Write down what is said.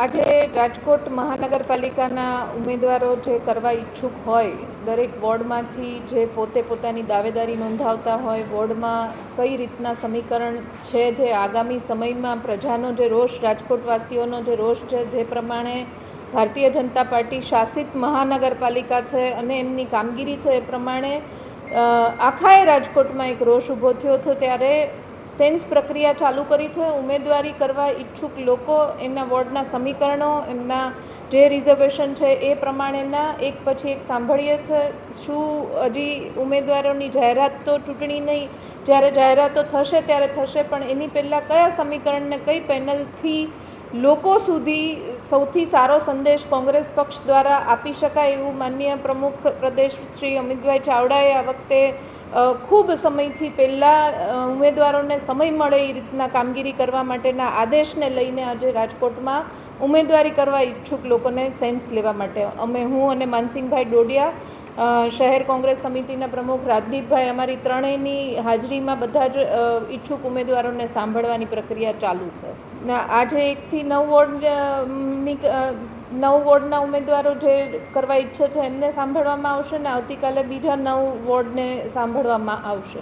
આજે રાજકોટ મહાનગરપાલિકાના ઉમેદવારો જે કરવા ઈચ્છુક હોય, દરેક વોર્ડમાંથી જે પોતે પોતાની દાવેદારી નોંધાવતા હોય, વોર્ડમાં કઈ રીતના સમીકરણ છે, જે આગામી સમયમાં પ્રજાનો જે રોષ, રાજકોટવાસીઓનો જે રોષ છે, જે પ્રમાણે ભારતીય જનતા પાર્ટી શાસિત મહાનગરપાલિકા છે અને એમની કામગીરી છે, એ પ્રમાણે આખાએ રાજકોટમાં એક રોષ ઊભો થયો છે. ત્યારે સેન્સ પ્રક્રિયા ચાલુ કરી છે. ઉમેદવારી કરવા ઈચ્છુક લોકો એમના વોર્ડના સમીકરણો, એમના જે રિઝર્વેશન છે એ પ્રમાણેના એક પછી એક સાંભળીએ છે. શું હજી ઉમેદવારોની જાહેરાત તો ચૂંટણી નહીં, જ્યારે જાહેરાતો થશે ત્યારે થશે, પણ એની પહેલાં કયા સમીકરણને કઈ પેનલથી લોકો સુધી સૌથી સારો સંદેશ કોંગ્રેસ પક્ષ દ્વારા આપી શકાય એવું માનનીય પ્રમુખ પ્રદેશ શ્રી અમિતભાઈ ચાવડાએ આ વખતે ખૂબ સમયથી પહેલાં ઉમેદવારોને સમય મળે એ રીતના કામગીરી કરવા માટેના આદેશને લઈને આજે રાજકોટમાં ઉમેદવારી કરવા ઈચ્છુક લોકોને સેન્સ લેવા માટે હું અને માનસિંહભાઈ ડોડિયા, શહેર કોંગ્રેસ સમિતિના પ્રમુખ રાજદીપભાઈ, અમારી ત્રણેયની હાજરીમાં બધા જ ઈચ્છુક ઉમેદવારોને સાંભળવાની પ્રક્રિયા ચાલુ છે. આજે 1 થી 9 વોર્ડના ઉમેદવારો જે કરવા ઈચ્છે છે એમને સાંભળવામાં આવશે ને આવતીકાલે બીજા 9 વોર્ડને સાંભળવામાં આવશે.